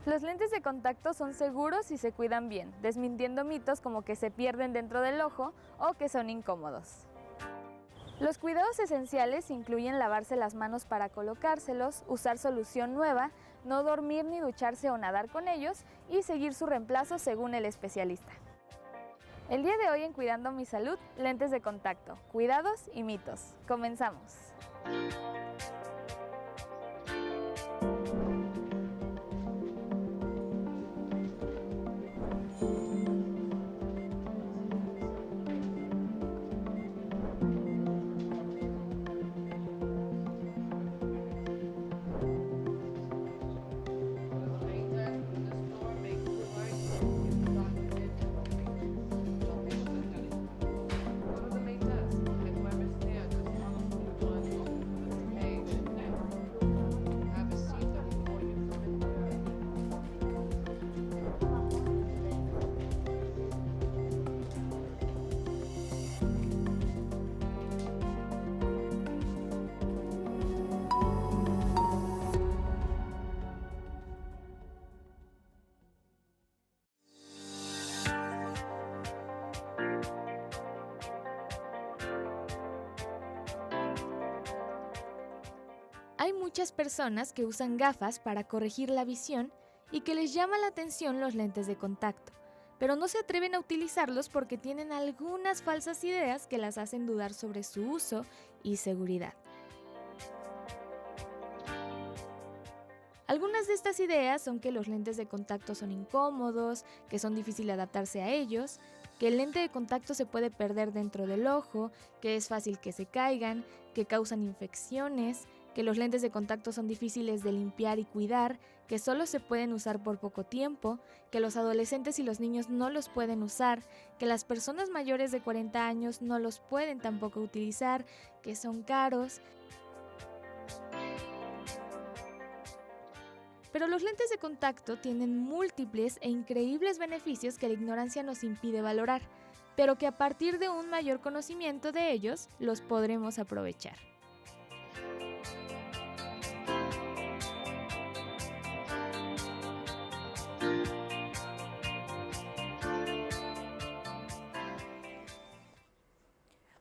Los lentes de contacto son seguros y se cuidan bien, desmintiendo mitos como que se pierden dentro del ojo o que son incómodos. Los cuidados esenciales incluyen lavarse las manos para colocárselos, usar solución nueva, no dormir ni ducharse o nadar con ellos y seguir su reemplazo según el especialista. El día de hoy en Cuidando mi Salud, lentes de contacto, cuidados y mitos. Comenzamos. Hay muchas personas que usan gafas para corregir la visión y que les llama la atención los lentes de contacto, pero no se atreven a utilizarlos porque tienen algunas falsas ideas que las hacen dudar sobre su uso y seguridad. Algunas de estas ideas son que los lentes de contacto son incómodos, que son difíciles adaptarse a ellos, que el lente de contacto se puede perder dentro del ojo, que es fácil que se caigan, que causan infecciones, que los lentes de contacto son difíciles de limpiar y cuidar, que solo se pueden usar por poco tiempo, que los adolescentes y los niños no los pueden usar, que las personas mayores de 40 años no los pueden tampoco utilizar, que son caros. Pero los lentes de contacto tienen múltiples e increíbles beneficios que la ignorancia nos impide valorar, pero que a partir de un mayor conocimiento de ellos los podremos aprovechar.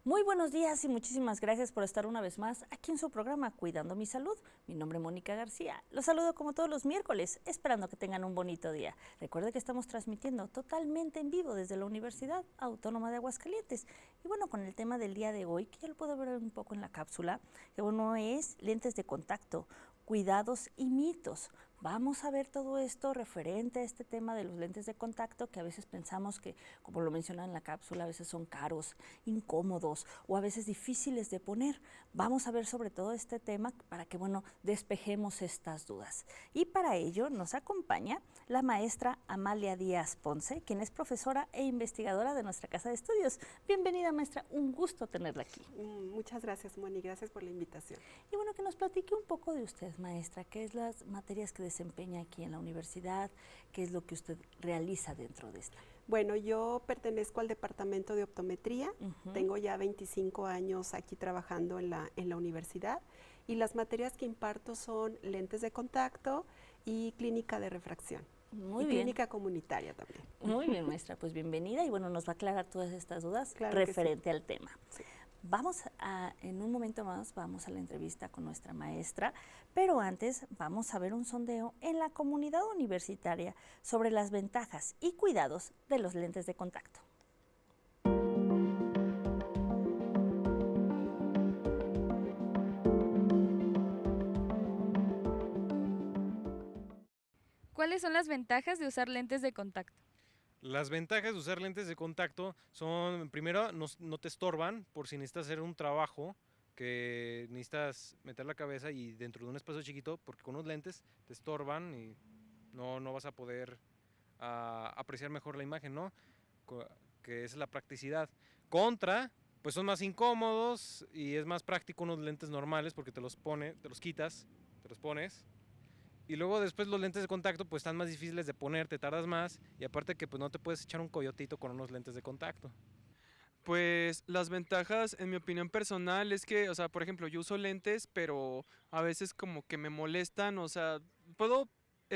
Muy buenos días y muchísimas gracias por estar una vez más aquí en su programa Cuidando mi Salud. Mi nombre es Mónica García. Los saludo como todos los miércoles, esperando que tengan un bonito día. Recuerde que estamos transmitiendo totalmente en vivo desde la Universidad Autónoma de Aguascalientes. Y bueno, con el tema del día de hoy, que ya lo puedo ver un poco en la cápsula, que bueno, es lentes de contacto, cuidados y mitos. Vamos a ver todo esto referente a este tema de los lentes de contacto que a veces pensamos que, como lo mencionan en la cápsula, a veces son caros, incómodos o a veces difíciles de poner. Vamos a ver sobre todo este tema para que, bueno, despejemos estas dudas. Y para ello nos acompaña la maestra Amalia Díaz Ponce, quien es profesora e investigadora de nuestra casa de estudios. Bienvenida, maestra, un gusto tenerla aquí. Muchas gracias, Moni, gracias por la invitación. Y bueno, que nos platique un poco de usted, maestra, qué es las materias que desempeña aquí en la universidad, qué es lo que usted realiza dentro de esta. Bueno, yo pertenezco al departamento de optometría, tengo ya 25 años aquí trabajando en la universidad y las materias que imparto son lentes de contacto y clínica de refracción. Muy y bien. Clínica comunitaria también. Muy bien, maestra, pues bienvenida y bueno, nos va a aclarar todas estas dudas claro referente al tema. Sí. En un momento más, vamos a la entrevista con nuestra maestra, pero antes vamos a ver un sondeo en la comunidad universitaria sobre las ventajas y cuidados de los lentes de contacto. ¿Cuáles son las ventajas de usar lentes de contacto? Las ventajas de usar lentes de contacto son, primero, no te estorban por si necesitas hacer un trabajo que necesitas meter la cabeza y dentro de un espacio chiquito, porque con unos lentes te estorban y no vas a poder apreciar mejor la imagen, ¿no? Que es la practicidad. Contra, pues son más incómodos y es más práctico unos lentes normales porque te los quitas, te los pones. Y luego después los lentes de contacto pues están más difíciles de poner, te tardas más y aparte que pues no te puedes echar un coyotito con unos lentes de contacto. Pues las ventajas, en mi opinión personal, es que, o sea, por ejemplo, yo uso lentes, pero a veces como que me molestan, o sea, puedo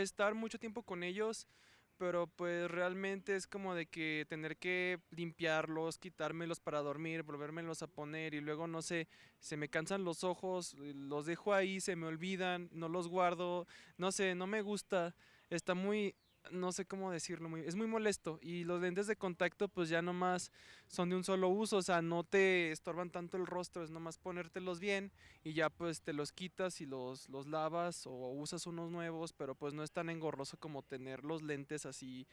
estar mucho tiempo con ellos, pero pues realmente es como de que tener que limpiarlos, quitármelos para dormir, volvérmelos a poner y luego no sé, se me cansan los ojos, los dejo ahí, se me olvidan, no los guardo, no sé, no me gusta, está muy, no sé cómo decirlo, es muy molesto y los lentes de contacto pues ya nomás son de un solo uso, o sea, no te estorban tanto el rostro, es nomás ponértelos bien y ya pues te los quitas y los lavas o usas unos nuevos, pero pues no es tan engorroso como tener los lentes así.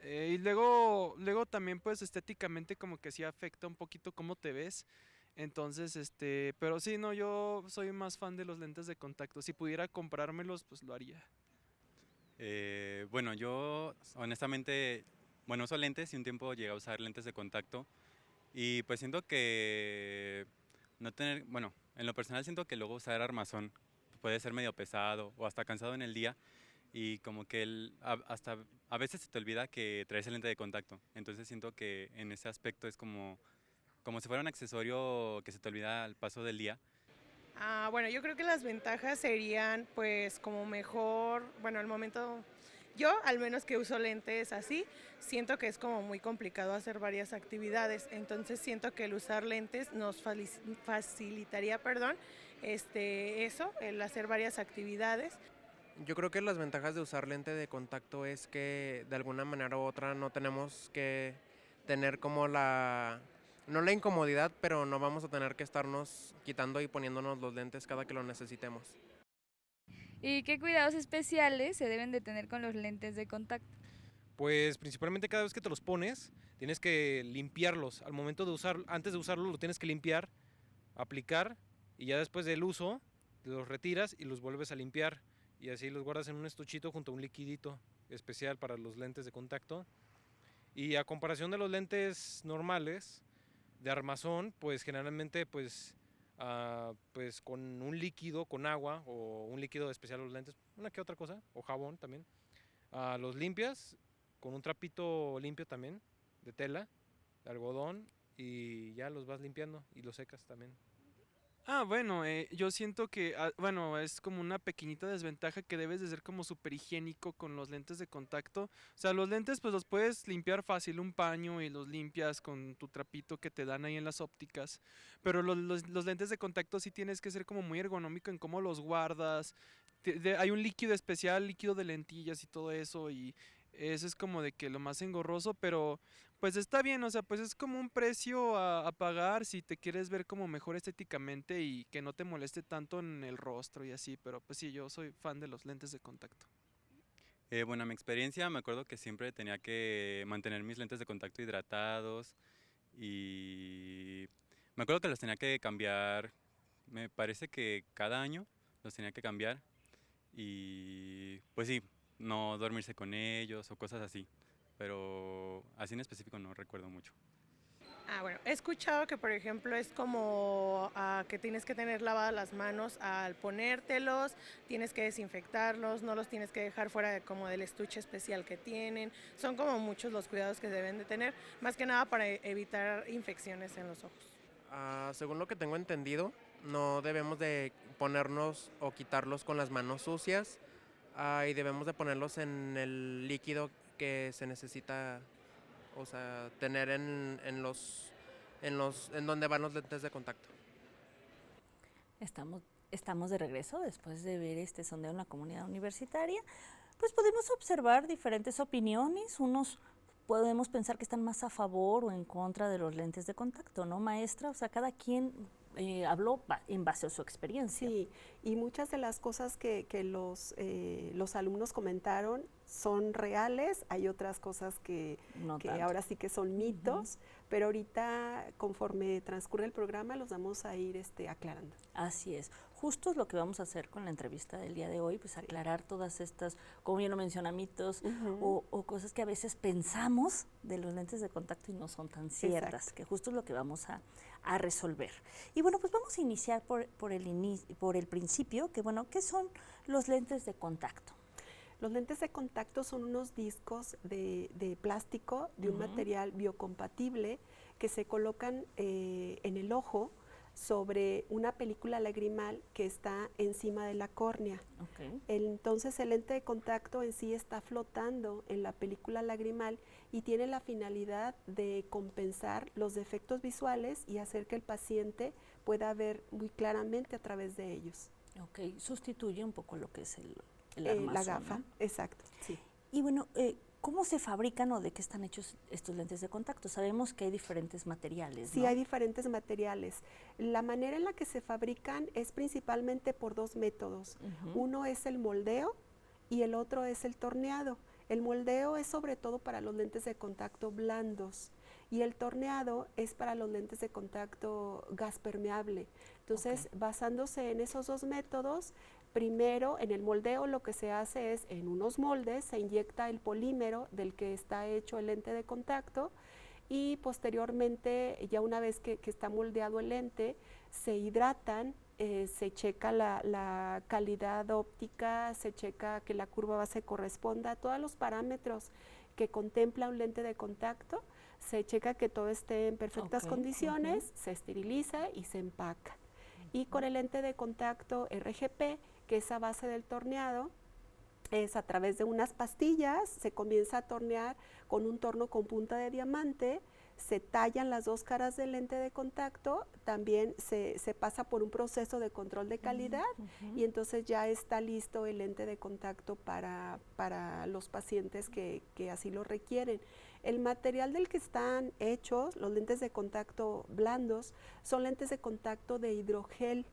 Y luego también pues estéticamente como que sí afecta un poquito cómo te ves. Entonces, pero sí, no, yo soy más fan de los lentes de contacto. Si pudiera comprármelos, pues lo haría. Bueno, yo honestamente, bueno, uso lentes y un tiempo llegué a usar lentes de contacto y pues siento que no tener, bueno, en lo personal siento que luego usar armazón puede ser medio pesado o hasta cansado en el día y como que hasta a veces se te olvida que traes el lente de contacto. Entonces siento que en ese aspecto es como si fuera un accesorio que se te olvida al paso del día. Bueno, yo creo que las ventajas serían pues como mejor, bueno, al momento, yo al menos que uso lentes así, siento que es como muy complicado hacer varias actividades, entonces siento que el usar lentes nos facilitaría, perdón, eso, el hacer varias actividades. Yo creo que las ventajas de usar lente de contacto es que de alguna manera u otra no tenemos que tener como no la incomodidad, pero no vamos a tener que estarnos quitando y poniéndonos los lentes cada que lo necesitemos. ¿Y qué cuidados especiales se deben de tener con los lentes de contacto? Pues principalmente cada vez que te los pones, tienes que limpiarlos. Al momento de usar, antes de usarlo, lo tienes que limpiar, aplicar y ya después del uso los retiras y los vuelves a limpiar y así los guardas en un estuchito junto a un liquidito especial para los lentes de contacto. Y a comparación de los lentes normales de armazón, pues generalmente pues con un líquido, con agua o un líquido especial a los lentes, una que otra cosa, o jabón también, los limpias con un trapito limpio también, de tela, de algodón, y ya los vas limpiando y los secas también. Bueno, yo siento que, bueno, es como una pequeñita desventaja que debes de ser como súper higiénico con los lentes de contacto. O sea, los lentes pues los puedes limpiar fácil, un paño y los limpias con tu trapito que te dan ahí en las ópticas. Pero los lentes de contacto sí tienes que ser como muy ergonómico en cómo los guardas. Hay un líquido especial, líquido de lentillas y todo eso y eso es como de que lo más engorroso, pero pues está bien, o sea, pues es como un precio a pagar si te quieres ver como mejor estéticamente y que no te moleste tanto en el rostro y así, pero pues sí, yo soy fan de los lentes de contacto. Bueno, mi experiencia me acuerdo que siempre tenía que mantener mis lentes de contacto hidratados y me acuerdo que los tenía que cambiar, me parece que cada año los tenía que cambiar y pues sí, no dormirse con ellos o cosas así, pero así en específico no recuerdo mucho. Bueno, he escuchado que, por ejemplo, es como que tienes que tener lavadas las manos al ponértelos, tienes que desinfectarlos, no los tienes que dejar fuera como del estuche especial que tienen. Son como muchos los cuidados que deben de tener, más que nada para evitar infecciones en los ojos. Según lo que tengo entendido, no debemos de ponernos o quitarlos con las manos sucias y debemos de ponerlos en el líquido que se necesita, o sea, tener en donde van los lentes de contacto. Estamos de regreso después de ver este sondeo en la comunidad universitaria. Pues podemos observar diferentes opiniones. Unos podemos pensar que están más a favor o en contra de los lentes de contacto, ¿no, maestra? O sea, cada quien habló en base a su experiencia. Sí, y muchas de las cosas que los alumnos comentaron son reales, hay otras cosas que ahora sí que son mitos, pero ahorita conforme transcurre el programa los vamos a ir aclarando. Así es, justo es lo que vamos a hacer con la entrevista del día de hoy, pues aclarar todas estas, como bien lo menciona, mitos o cosas que a veces pensamos de los lentes de contacto y no son tan ciertas, exacto, que justo es lo que vamos a resolver. Y bueno, pues vamos a iniciar por el principio, que bueno, ¿qué son los lentes de contacto? Los lentes de contacto son unos discos de plástico, de un material biocompatible, que se colocan en el ojo sobre una película lagrimal que está encima de la córnea. Entonces el lente de contacto en sí está flotando en la película lagrimal y tiene la finalidad de compensar los defectos visuales y hacer que el paciente pueda ver muy claramente a través de ellos. Sustituye un poco lo que es el armazón, la gafa, ¿no? exacto. Sí. Y bueno, ¿cómo se fabrican o de qué están hechos estos lentes de contacto? Sabemos que hay diferentes materiales, ¿no? Sí, hay diferentes materiales. La manera en la que se fabrican es principalmente por 2 métodos. Uno es el moldeo y el otro es el torneado. El moldeo es sobre todo para los lentes de contacto blandos y el torneado es para los lentes de contacto gas permeable. Entonces, basándose en esos 2 métodos, primero, en el moldeo lo que se hace es, en unos moldes, se inyecta el polímero del que está hecho el lente de contacto y posteriormente, ya una vez que está moldeado el lente, se hidratan, se checa la calidad óptica, se checa que la curva base corresponda a todos los parámetros que contempla un lente de contacto, se checa que todo esté en perfectas condiciones, se esteriliza y se empaca. Y con el lente de contacto RGP, que es a base del torneado, es a través de unas pastillas, se comienza a tornear con un torno con punta de diamante, se tallan las 2 caras del lente de contacto, también se pasa por un proceso de control de calidad y entonces ya está listo el lente de contacto para los pacientes que así lo requieren. El material del que están hechos, los lentes de contacto blandos, son lentes de contacto de hidrogel.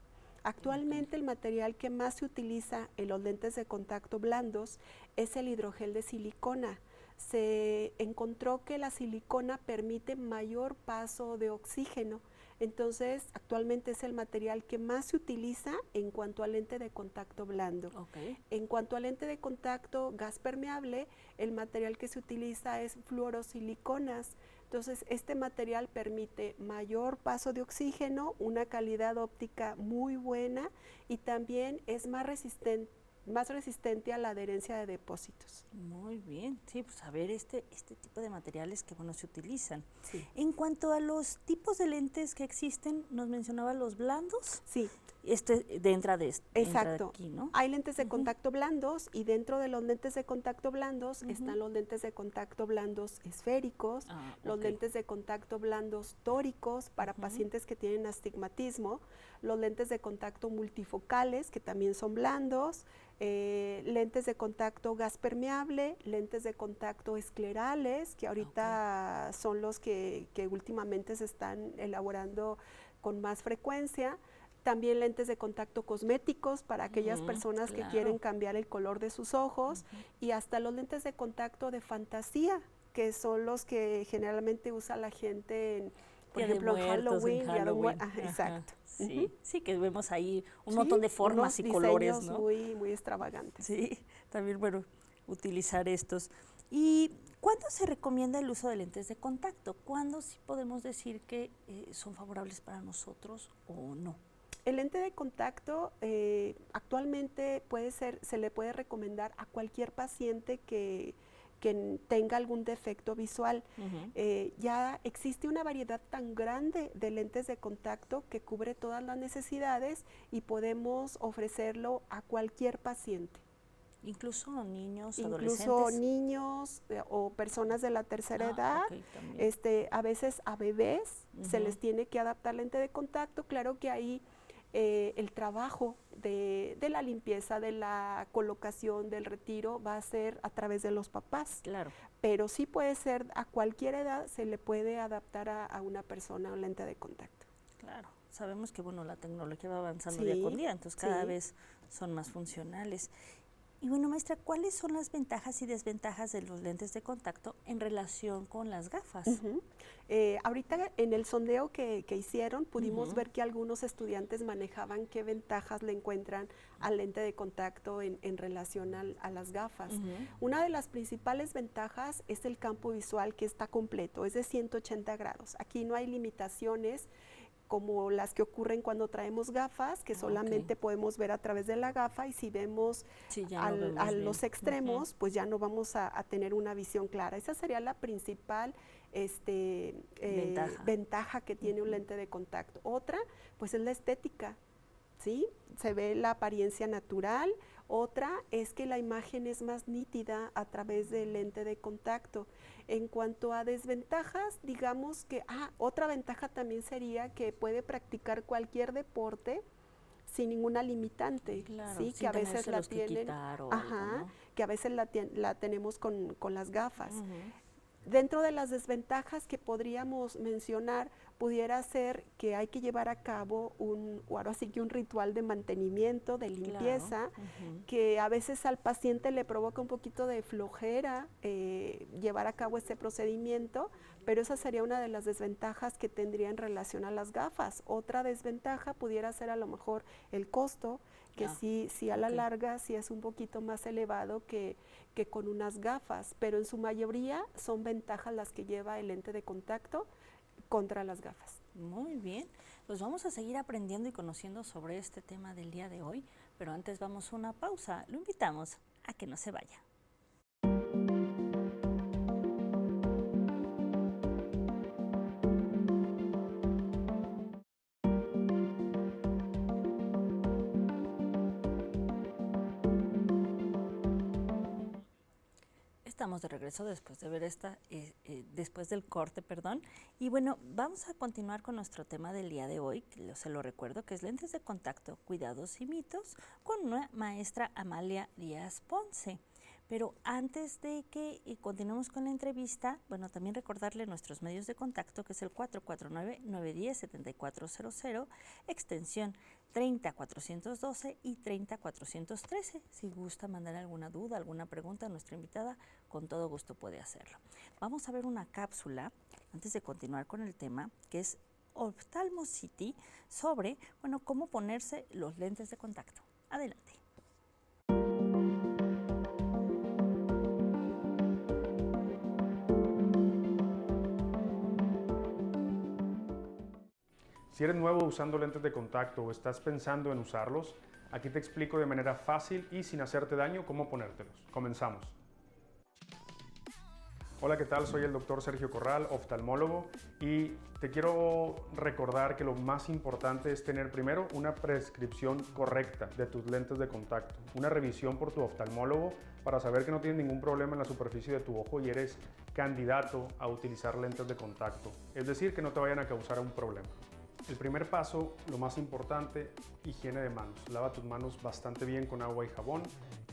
Actualmente el material que más se utiliza en los lentes de contacto blandos es el hidrogel de silicona. Se encontró que la silicona permite mayor paso de oxígeno, entonces actualmente es el material que más se utiliza en cuanto al lente de contacto blando. En cuanto al lente de contacto gas permeable, el material que se utiliza es fluorosiliconas. Entonces, este material permite mayor paso de oxígeno, una calidad óptica muy buena y también es más resistente a la adherencia de depósitos. Muy bien, sí, pues a ver este tipo de materiales que bueno se utilizan. Sí. En cuanto a los tipos de lentes que existen, nos mencionaba los blandos. Sí. Entra de Exacto. aquí, ¿no? Hay lentes de contacto blandos y dentro de los lentes de contacto blandos están los lentes de contacto blandos esféricos, los lentes de contacto blandos tóricos para pacientes que tienen astigmatismo, los lentes de contacto multifocales que también son blandos, lentes de contacto gas permeable, lentes de contacto esclerales, que ahorita son los que últimamente se están elaborando con más frecuencia. También lentes de contacto cosméticos para aquellas personas que quieren cambiar el color de sus ojos y hasta los lentes de contacto de fantasía, que son los que generalmente usa la gente por ejemplo, en Halloween. Exacto. Sí, que vemos ahí un montón de formas y colores, ¿no? muy, muy extravagantes. Sí, también, bueno, utilizar estos. ¿Y cuándo se recomienda el uso de lentes de contacto? ¿Cuándo sí podemos decir que son favorables para nosotros o no? El lente de contacto actualmente se le puede recomendar a cualquier paciente que tenga algún defecto visual. Ya existe una variedad tan grande de lentes de contacto que cubre todas las necesidades y podemos ofrecerlo a cualquier paciente. Incluso niños, incluso niños o personas de la tercera edad, a veces a bebés se les tiene que adaptar lente de contacto. Claro que ahí el trabajo de la limpieza, de la colocación, del retiro va a ser a través de los papás. Claro. Pero sí puede ser a cualquier edad, se le puede adaptar a una persona un lente de contacto. Claro, sabemos que bueno, la tecnología va avanzando día con día, entonces cada vez son más funcionales. Y bueno, maestra, ¿cuáles son las ventajas y desventajas de los lentes de contacto en relación con las gafas? Ahorita en el sondeo que hicieron pudimos ver que algunos estudiantes manejaban qué ventajas le encuentran al lente de contacto en relación a las gafas. Una de las principales ventajas es el campo visual que está completo, es de 180 grados. Aquí no hay limitaciones como las que ocurren cuando traemos gafas, que solamente podemos ver a través de la gafa, y si vemos a los extremos, pues ya no vamos a tener una visión clara. Esa sería la principal ventaja que tiene un lente de contacto. Otra, pues es la estética, ¿sí? Se ve la apariencia natural. Otra es que la imagen es más nítida a través del lente de contacto. En cuanto a desventajas, digamos que, otra ventaja también sería que puede practicar cualquier deporte sin ninguna limitante, claro, ¿sí? Sin que a veces la que tienen, quitar o algo, ¿no? que a veces la tenemos con las gafas. Dentro de las desventajas que podríamos mencionar, pudiera ser que hay que llevar a cabo un ritual de mantenimiento, de limpieza, que a veces al paciente le provoca un poquito de flojera llevar a cabo este procedimiento, pero esa sería una de las desventajas que tendría en relación a las gafas. Otra desventaja pudiera ser a lo mejor el costo, que sí a la larga sí es un poquito más elevado que con unas gafas, pero en su mayoría son ventajas las que lleva el lente de contacto contra las gafas. Muy bien, pues vamos a seguir aprendiendo y conociendo sobre este tema del día de hoy, pero antes vamos a una pausa. Lo invitamos a que no se vaya. Estamos de regreso después de ver después del corte, perdón. Y bueno, vamos a continuar con nuestro tema del día de hoy, que se lo recuerdo, que es lentes de contacto, cuidados y mitos, con una maestra Amalia Díaz Ponce. Pero antes de que continuemos con la entrevista, bueno, también recordarle nuestros medios de contacto, que es el 449-910-7400, extensión 30412 y 30413. Si gusta mandar alguna duda, alguna pregunta a nuestra invitada, con todo gusto puede hacerlo. Vamos a ver una cápsula, antes de continuar con el tema, que es Ophthalmosity, sobre, bueno, cómo ponerse los lentes de contacto. Adelante. Si eres nuevo usando lentes de contacto o estás pensando en usarlos, aquí te explico de manera fácil y sin hacerte daño cómo ponértelos. Comenzamos. Hola, ¿qué tal? Soy el doctor Sergio Corral, oftalmólogo, y te quiero recordar que lo más importante es tener primero una prescripción correcta de tus lentes de contacto, una revisión por tu oftalmólogo para saber que no tienes ningún problema en la superficie de tu ojo y eres candidato a utilizar lentes de contacto, es decir, que no te vayan a causar un problema. El primer paso, lo más importante, higiene de manos. Lava tus manos bastante bien con agua y jabón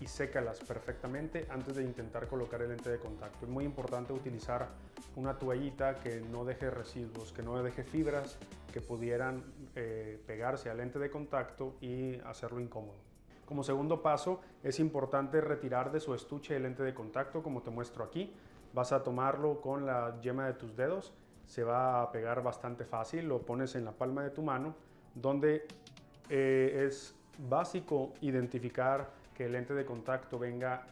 y sécalas perfectamente antes de intentar colocar el lente de contacto. Es muy importante utilizar una toallita que no deje residuos, que no deje fibras que pudieran pegarse al lente de contacto y hacerlo incómodo. Como segundo paso, es importante retirar de su estuche el lente de contacto, como te muestro aquí. Vas a tomarlo con la yema de tus dedos. Se va a pegar bastante fácil, lo pones en la palma de tu mano, donde es básico identificar que el lente de contacto venga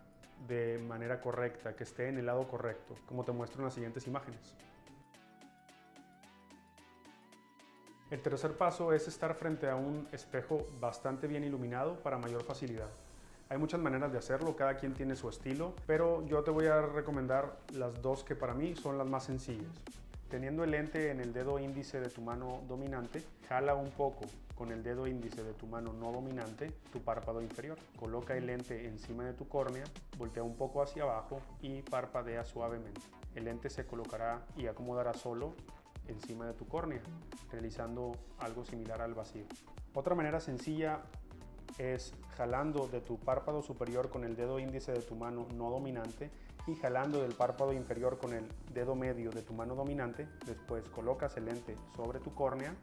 de manera correcta, que esté en el lado correcto, como te muestro en las siguientes imágenes. El tercer paso es estar frente a un espejo bastante bien iluminado para mayor facilidad. Hay muchas maneras de hacerlo, cada quien tiene su estilo, pero yo te voy a recomendar las dos que para mí son las más sencillas. Teniendo el lente en el dedo índice de tu mano dominante, jala un poco con el dedo índice de tu mano no dominante tu párpado inferior. Coloca el lente encima de tu córnea, voltea un poco hacia abajo y parpadea suavemente. El lente se colocará y acomodará solo encima de tu córnea, realizando algo similar al vacío. Otra manera sencilla es jalando de tu párpado superior con el dedo índice de tu mano no dominante y jalando del párpado inferior con el dedo medio de tu mano dominante. Después colocas el lente sobre tu córnea,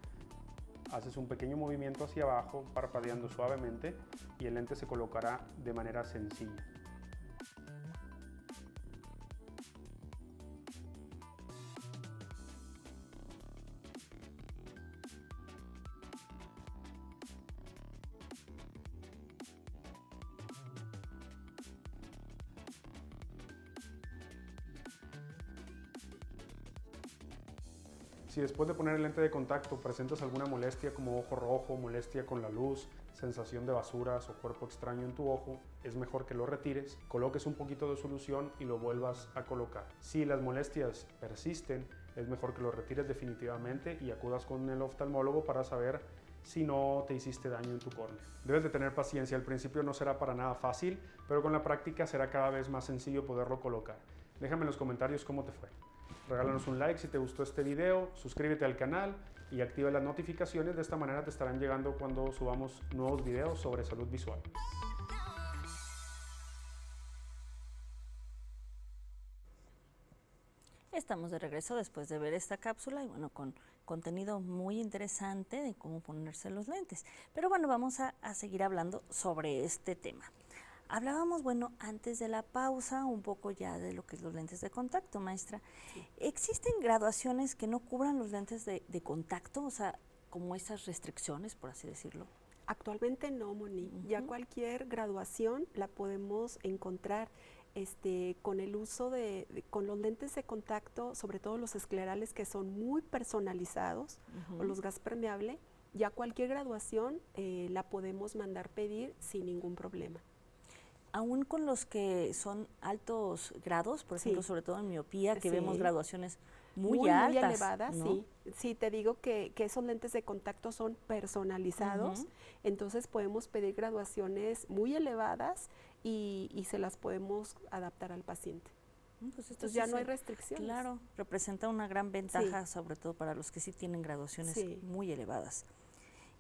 haces un pequeño movimiento hacia abajo parpadeando suavemente y el lente se colocará de manera sencilla. Si después de poner el lente de contacto presentas alguna molestia como ojo rojo, molestia con la luz, sensación de basuras o cuerpo extraño en tu ojo, es mejor que lo retires, coloques un poquito de solución y lo vuelvas a colocar. Si las molestias persisten, es mejor que lo retires definitivamente y acudas con el oftalmólogo para saber si no te hiciste daño en tu córnea. Debes de tener paciencia, al principio no será para nada fácil, pero con la práctica será cada vez más sencillo poderlo colocar. Déjame en los comentarios cómo te fue. Regálanos un like si te gustó este video, suscríbete al canal y activa las notificaciones, de esta manera te estarán llegando cuando subamos nuevos videos sobre salud visual. Estamos de regreso después de ver esta cápsula y bueno, con contenido muy interesante de cómo ponerse los lentes. Pero bueno, vamos a seguir hablando sobre este tema. Hablábamos, bueno, antes de la pausa, un poco ya de lo que es los lentes de contacto, maestra. Sí. ¿Existen graduaciones que no cubran los lentes de contacto? O sea, como esas restricciones, por así decirlo. Actualmente no, Moni. Ya cualquier graduación la podemos encontrar con el uso con los lentes de contacto, sobre todo los esclerales que son muy personalizados, o los gas permeable, ya cualquier graduación la podemos mandar pedir sin ningún problema. Aún con los que son altos grados, por ejemplo, sobre todo en miopía, que vemos graduaciones muy altas, muy elevadas, ¿no? Sí. Sí, te digo que esos lentes de contacto son personalizados, entonces podemos pedir graduaciones muy elevadas y se las podemos adaptar al paciente. Pues entonces ya no hay restricciones. Claro, representa una gran ventaja, sobre todo para los que sí tienen graduaciones muy elevadas.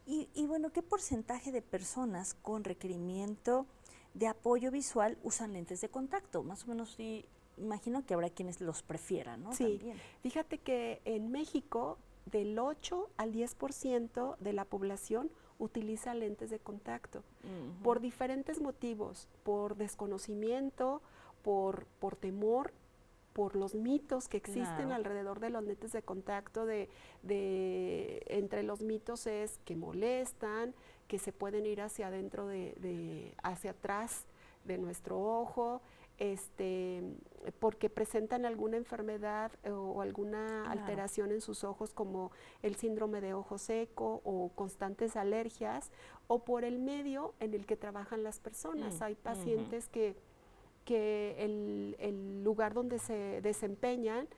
Y bueno, ¿qué porcentaje de personas con requerimiento de apoyo visual usan lentes de contacto? Más o menos, sí, imagino que habrá quienes los prefieran, ¿no? Sí, también. Fíjate que en México del 8 al 10% de la población utiliza lentes de contacto por diferentes motivos, por desconocimiento, por temor, por los mitos que existen alrededor de los lentes de contacto, entre los mitos es que molestan, que se pueden ir hacia adentro hacia atrás de nuestro ojo, porque presentan alguna enfermedad o alguna alteración en sus ojos, como el síndrome de ojo seco o constantes alergias, o por el medio en el que trabajan las personas. Hay pacientes que el lugar donde se desempeñan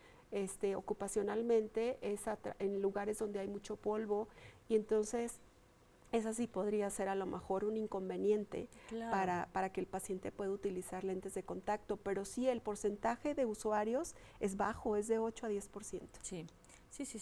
ocupacionalmente es en lugares donde hay mucho polvo, y entonces esa sí podría ser a lo mejor un inconveniente para que el paciente pueda utilizar lentes de contacto, pero sí el porcentaje de usuarios es bajo, es de 8 a 10%. Sí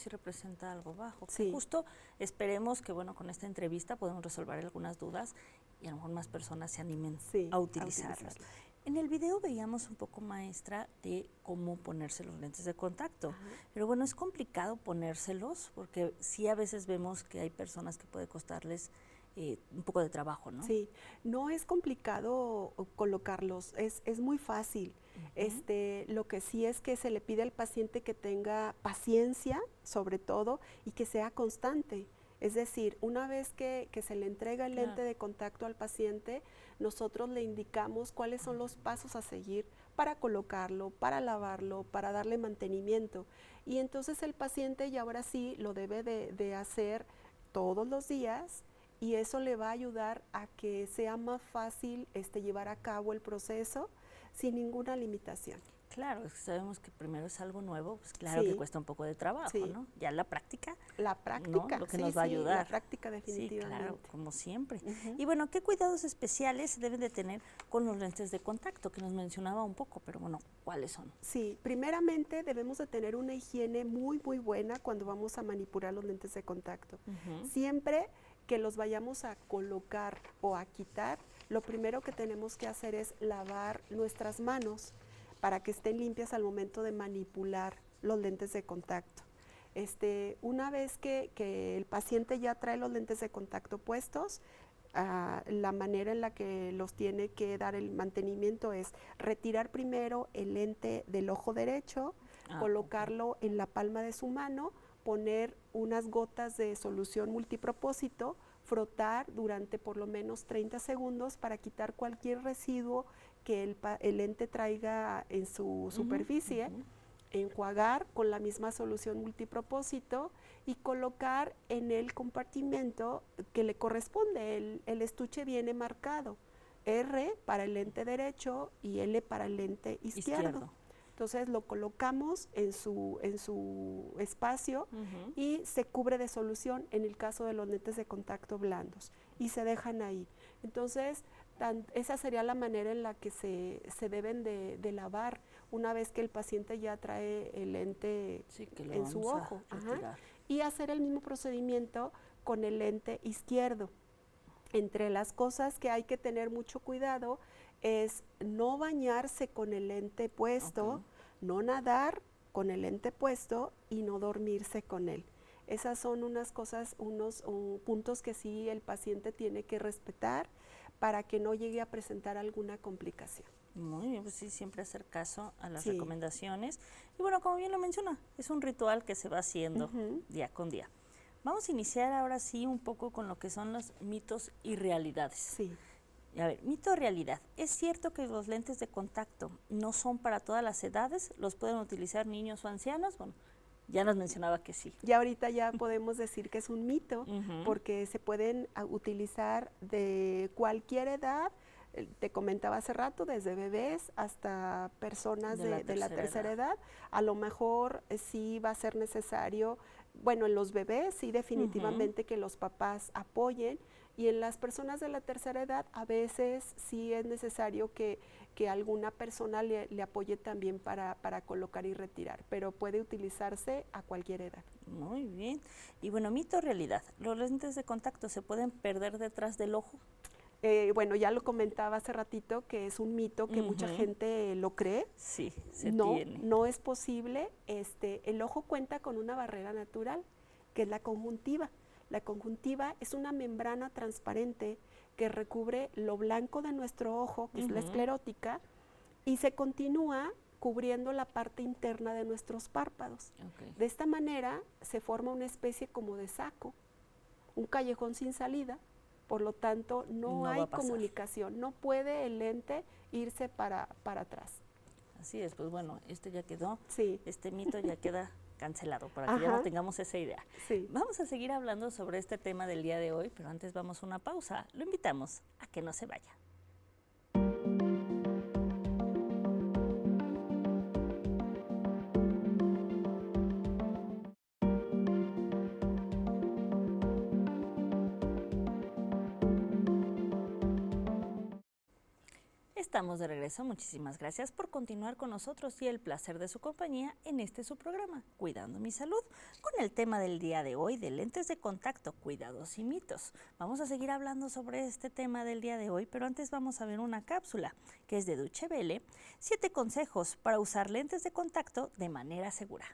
representa algo bajo. Justo esperemos que, bueno, con esta entrevista podemos resolver algunas dudas y a lo mejor más personas se animen a utilizarlas. En el video veíamos un poco, maestra, de cómo ponerse los lentes de contacto, pero bueno, es complicado ponérselos porque sí a veces vemos que hay personas que puede costarles un poco de trabajo, ¿no? Sí, no es complicado colocarlos, es muy fácil. Lo que sí es que se le pide al paciente que tenga paciencia, sobre todo, y que sea constante. Es decir, una vez que se le entrega el lente de contacto al paciente, nosotros le indicamos cuáles son los pasos a seguir para colocarlo, para lavarlo, para darle mantenimiento. Y entonces el paciente ya ahora sí lo debe de hacer todos los días, y eso le va a ayudar a que sea más fácil llevar a cabo el proceso sin ninguna limitación. Claro, sabemos que primero es algo nuevo, pues claro que cuesta un poco de trabajo, ¿no? Ya la práctica. ¿No? Lo que nos va a ayudar. La práctica definitivamente. Sí, claro, como siempre. Y bueno, ¿qué cuidados especiales se deben de tener con los lentes de contacto? Que nos mencionaba un poco, pero bueno, ¿cuáles son? Sí, primeramente debemos de tener una higiene muy, muy buena cuando vamos a manipular los lentes de contacto. Siempre que los vayamos a colocar o a quitar, lo primero que tenemos que hacer es lavar nuestras manos para que estén limpias al momento de manipular los lentes de contacto. Una vez que el paciente ya trae los lentes de contacto puestos, la manera en la que los tiene que dar el mantenimiento es retirar primero el lente del ojo derecho, colocarlo en la palma de su mano, poner unas gotas de solución multipropósito, frotar durante por lo menos 30 segundos para quitar cualquier residuo que el lente traiga en su superficie. enjuagar con la misma solución multipropósito y colocar en el compartimento que le corresponde. El estuche viene marcado, R para el lente derecho y L para el lente izquierdo. Entonces lo colocamos en su espacio y se cubre de solución en el caso de los lentes de contacto blandos y se dejan ahí. Entonces esa sería la manera en la que se deben de lavar una vez que el paciente ya trae el lente en su ojo. Y hacer el mismo procedimiento con el lente izquierdo. Entre las cosas que hay que tener mucho cuidado es no bañarse con el lente puesto, no nadar con el lente puesto y no dormirse con él. Esas son unas cosas, unos puntos que sí el paciente tiene que respetar para que no llegue a presentar alguna complicación. Muy bien, pues sí, siempre hacer caso a las recomendaciones. Y bueno, como bien lo menciona, es un ritual que se va haciendo día con día. Vamos a iniciar ahora sí un poco con lo que son los mitos y realidades. Sí. A ver, mito o realidad. ¿Es cierto que los lentes de contacto no son para todas las edades? ¿Los pueden utilizar niños o ancianos? Bueno, ya nos mencionaba que sí. Ya ahorita ya podemos decir que es un mito, porque se pueden utilizar de cualquier edad. Te comentaba hace rato, desde bebés hasta personas de la tercera edad. A lo mejor sí va a ser necesario, bueno, en los bebés sí definitivamente que los papás apoyen, y en las personas de la tercera edad a veces sí es necesario que alguna persona le apoye también para colocar y retirar, pero puede utilizarse a cualquier edad. Muy bien. Y bueno, mito o realidad, ¿los lentes de contacto se pueden perder detrás del ojo? Bueno, ya lo comentaba hace ratito que es un mito que mucha gente lo cree. Sí, se tiene. No es posible. El ojo cuenta con una barrera natural, que es la conjuntiva. La conjuntiva es una membrana transparente que recubre lo blanco de nuestro ojo, que es la esclerótica, y se continúa cubriendo la parte interna de nuestros párpados. De esta manera se forma una especie como de saco, un callejón sin salida. Por lo tanto, no hay comunicación, no puede el lente irse para atrás. Así es, pues bueno, ya quedó, sí. Este mito ya queda cancelado, para que ya no tengamos esa idea. Sí. Vamos a seguir hablando sobre este tema del día de hoy, pero antes vamos a una pausa. Lo invitamos a que no se vaya. Estamos de regreso, muchísimas gracias por continuar con nosotros y el placer de su compañía en su programa, Cuidando mi Salud, con el tema del día de hoy de lentes de contacto, cuidados y mitos. Vamos a seguir hablando sobre este tema del día de hoy, pero antes vamos a ver una cápsula que es de Deutsche Welle, 7 consejos para usar lentes de contacto de manera segura.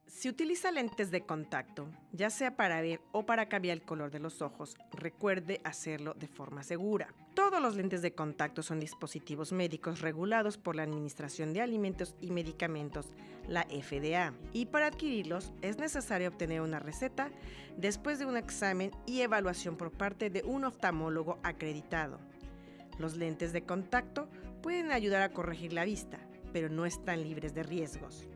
Si utiliza lentes de contacto, ya sea para ver o para cambiar el color de los ojos, recuerde hacerlo de forma segura. Todos los lentes de contacto son dispositivos médicos regulados por la Administración de Alimentos y Medicamentos, la FDA, y para adquirirlos es necesario obtener una receta después de un examen y evaluación por parte de un oftalmólogo acreditado. Los lentes de contacto pueden ayudar a corregir la vista, pero no están libres de riesgos.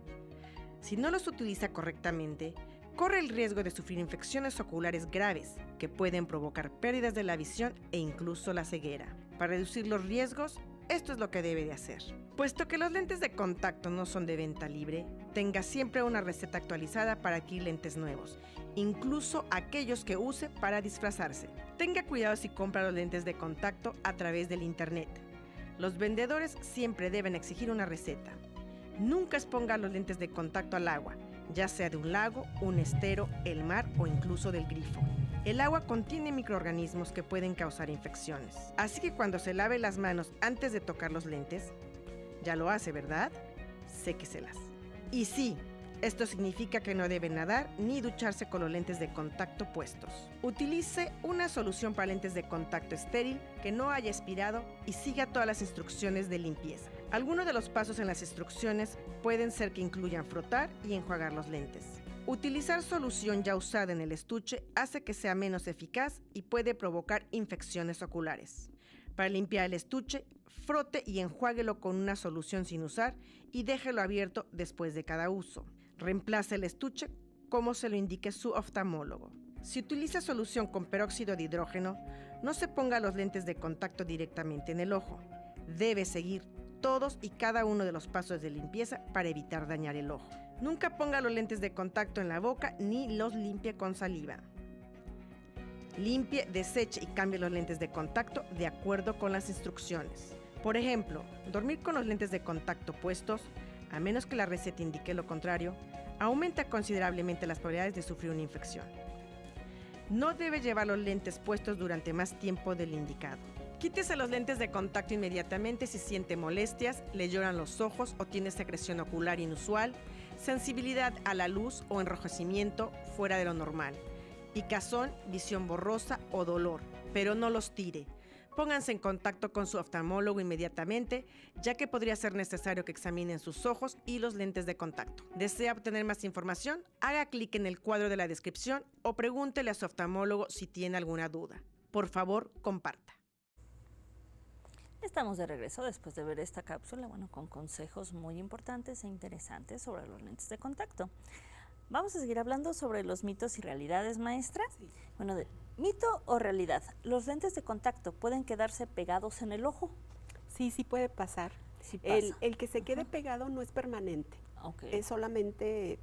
Si no los utiliza correctamente, corre el riesgo de sufrir infecciones oculares graves que pueden provocar pérdidas de la visión e incluso la ceguera. Para reducir los riesgos, esto es lo que debe de hacer. Puesto que los lentes de contacto no son de venta libre, tenga siempre una receta actualizada para adquirir lentes nuevos, incluso aquellos que use para disfrazarse. Tenga cuidado si compra los lentes de contacto a través del internet. Los vendedores siempre deben exigir una receta. Nunca exponga los lentes de contacto al agua, ya sea de un lago, un estero, el mar o incluso del grifo. El agua contiene microorganismos que pueden causar infecciones. Así que cuando se lave las manos antes de tocar los lentes, ya lo hace, ¿verdad? Séqueselas. Y sí, esto significa que no debe nadar ni ducharse con los lentes de contacto puestos. Utilice una solución para lentes de contacto estéril que no haya expirado y siga todas las instrucciones de limpieza. Algunos de los pasos en las instrucciones pueden ser que incluyan frotar y enjuagar los lentes. Utilizar solución ya usada en el estuche hace que sea menos eficaz y puede provocar infecciones oculares. Para limpiar el estuche, frote y enjuáguelo con una solución sin usar y déjelo abierto después de cada uso. Reemplace el estuche como se lo indique su oftalmólogo. Si utiliza solución con peróxido de hidrógeno, no se ponga los lentes de contacto directamente en el ojo. Debe seguir todos y cada uno de los pasos de limpieza para evitar dañar el ojo. Nunca ponga los lentes de contacto en la boca ni los limpie con saliva. Limpie, deseche y cambie los lentes de contacto de acuerdo con las instrucciones. Por ejemplo, dormir con los lentes de contacto puestos, a menos que la receta indique lo contrario, aumenta considerablemente las probabilidades de sufrir una infección. No debe llevar los lentes puestos durante más tiempo del indicado. Quítese los lentes de contacto inmediatamente si siente molestias, le lloran los ojos o tiene secreción ocular inusual, sensibilidad a la luz o enrojecimiento fuera de lo normal, picazón, visión borrosa o dolor, pero no los tire. Pónganse en contacto con su oftalmólogo inmediatamente, ya que podría ser necesario que examinen sus ojos y los lentes de contacto. ¿Desea obtener más información? Haga clic en el cuadro de la descripción o pregúntele a su oftalmólogo si tiene alguna duda. Por favor, comparta. Estamos de regreso después de ver esta cápsula, con consejos muy importantes e interesantes sobre los lentes de contacto. Vamos a seguir hablando sobre los mitos y realidades, maestra. Sí. ¿Mito o realidad? ¿Los lentes de contacto pueden quedarse pegados en el ojo? Sí puede pasar. Sí pasa. El que se quede pegado no es permanente. Okay. Es solamente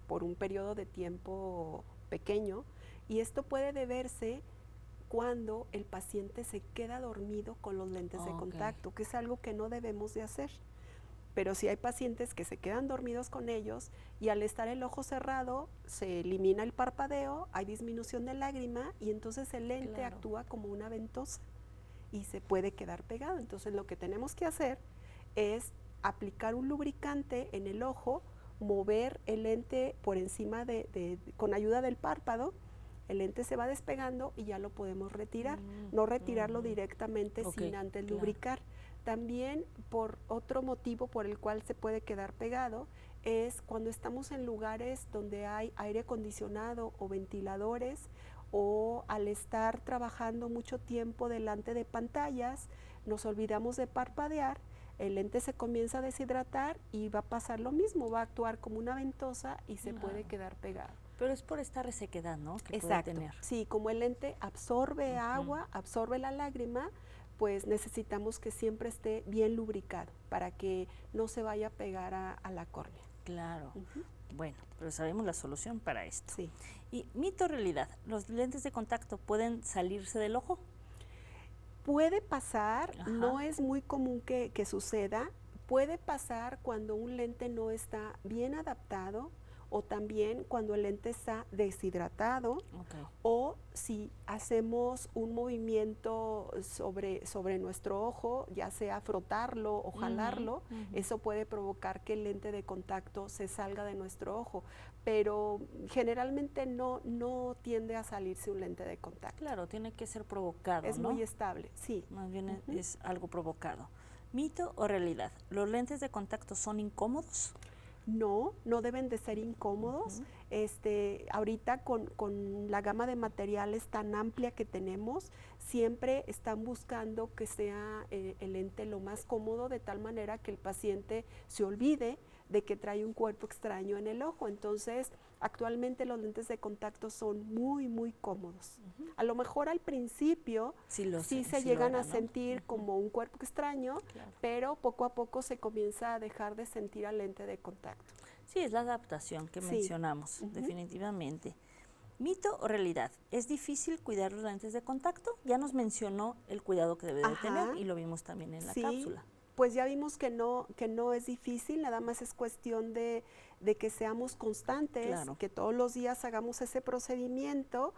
por un periodo de tiempo pequeño, y esto puede deberse cuando el paciente se queda dormido con los lentes de contacto, que es algo que no debemos de hacer. Pero sí hay pacientes que se quedan dormidos con ellos y al estar el ojo cerrado se elimina el parpadeo, hay disminución de lágrima y entonces el lente actúa como una ventosa y se puede quedar pegado. Entonces lo que tenemos que hacer es aplicar un lubricante en el ojo, mover el lente por encima con ayuda del párpado. El lente se va despegando y ya lo podemos retirar, no retirarlo directamente sin antes lubricar. También por otro motivo por el cual se puede quedar pegado es cuando estamos en lugares donde hay aire acondicionado o ventiladores, o al estar trabajando mucho tiempo delante de pantallas, nos olvidamos de parpadear, el lente se comienza a deshidratar y va a pasar lo mismo, va a actuar como una ventosa y se puede quedar pegado. Pero es por esta resequedad, ¿no? Que Exacto. puede tener. Sí, como el lente absorbe agua, absorbe la lágrima, pues necesitamos que siempre esté bien lubricado para que no se vaya a pegar a la córnea. Claro. Bueno, pero sabemos la solución para esto. Sí. Y mito o realidad, ¿los lentes de contacto pueden salirse del ojo? Puede pasar, no es muy común que suceda. Puede pasar cuando un lente no está bien adaptado, o también cuando el lente está deshidratado, o si hacemos un movimiento sobre nuestro ojo, ya sea frotarlo o jalarlo, eso puede provocar que el lente de contacto se salga de nuestro ojo, pero generalmente no tiende a salirse un lente de contacto. Claro, tiene que ser provocado, Es ¿no? muy estable, sí. Más bien es algo provocado. ¿Mito o realidad? ¿Los lentes de contacto son incómodos? No deben de ser incómodos. Ahorita con la gama de materiales tan amplia que tenemos, siempre están buscando que sea el lente lo más cómodo, de tal manera que el paciente se olvide de que trae un cuerpo extraño en el ojo. Entonces, actualmente los lentes de contacto son muy, muy cómodos. A lo mejor al principio sí se llegan a sentir como un cuerpo extraño, pero poco a poco se comienza a dejar de sentir al lente de contacto. Sí, es la adaptación que mencionamos, definitivamente. ¿Mito o realidad? ¿Es difícil cuidar los lentes de contacto? Ya nos mencionó el cuidado que debe de tener y lo vimos también en la cápsula. Pues ya vimos que no es difícil, nada más es cuestión de que seamos constantes, que todos los días hagamos ese procedimiento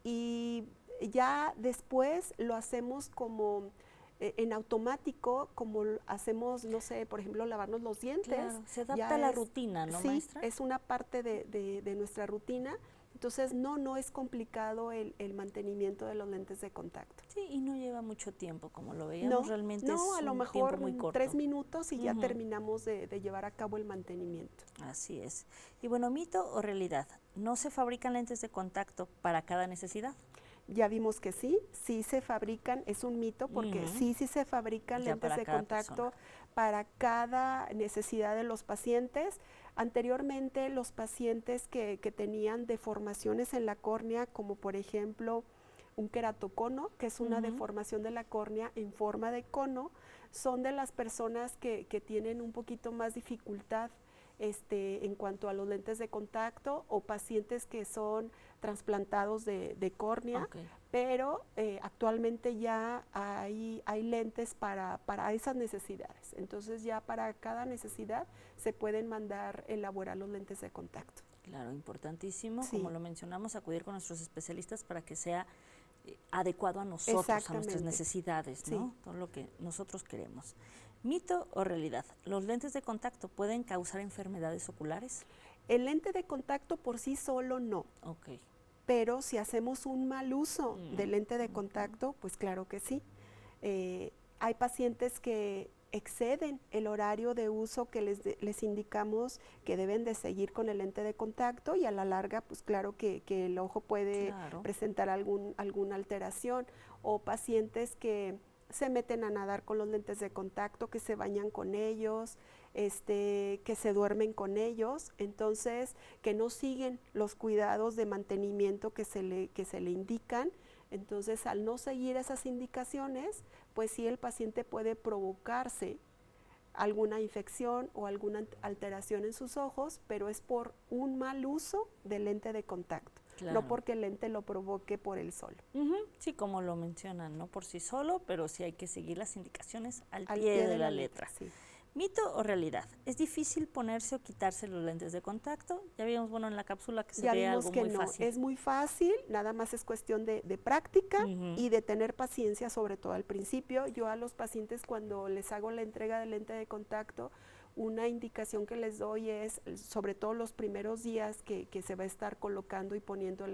y ya después lo hacemos como en automático, como hacemos, no sé, por ejemplo, lavarnos los dientes. Claro, se adapta a la rutina, ¿no, sí, maestra? Es una parte de nuestra rutina. Entonces, no es complicado el mantenimiento de los lentes de contacto. Sí, y no lleva mucho tiempo, como lo veíamos, realmente es a lo un mejor tiempo muy corto. 3 minutos y ya terminamos de llevar a cabo el mantenimiento. Así es. Y bueno, ¿mito o realidad? ¿No se fabrican lentes de contacto para cada necesidad? Ya vimos que sí se fabrican, es un mito porque sí se fabrican Ya lentes para de cada contacto para cada necesidad de los pacientes. Anteriormente los pacientes que tenían deformaciones en la córnea, como por ejemplo un queratocono, que es una deformación de la córnea en forma de cono, son de las personas que tienen un poquito más dificultad en cuanto a los lentes de contacto, o pacientes que son trasplantados de córnea, pero actualmente ya hay lentes para esas necesidades. Entonces ya para cada necesidad se pueden mandar elaborar los lentes de contacto. Claro, importantísimo, Sí. como lo mencionamos, acudir con nuestros especialistas para que sea adecuado a nosotros, a nuestras necesidades, ¿no? Todo lo que nosotros queremos. ¿Mito o realidad? ¿Los lentes de contacto pueden causar enfermedades oculares? El lente de contacto por sí solo no. Ok. Pero si hacemos un mal uso del lente de contacto, pues claro que sí. Hay pacientes que exceden el horario de uso que les indicamos que deben de seguir con el lente de contacto, y a la larga, pues claro que el ojo puede presentar alguna alteración, o pacientes que se meten a nadar con los lentes de contacto, que se bañan con ellos, que se duermen con ellos, entonces que no siguen los cuidados de mantenimiento que se le indican. Entonces, al no seguir esas indicaciones, pues sí, el paciente puede provocarse alguna infección o alguna alteración en sus ojos, pero es por un mal uso del lente de contacto, no porque el lente lo provoque por él solo. Sí, como lo mencionan, no por sí solo, pero sí hay que seguir las indicaciones al pie de la letra. Sí. ¿Mito o realidad? ¿Es difícil ponerse o quitarse los lentes de contacto? Ya vimos, en la cápsula que se ya ve vimos algo que muy no, fácil. es muy fácil, nada más es cuestión de práctica y de tener paciencia, sobre todo al principio. Yo a los pacientes, cuando les hago la entrega del lente de contacto, una indicación que les doy es, sobre todo los primeros días que se va a estar colocando y poniendo el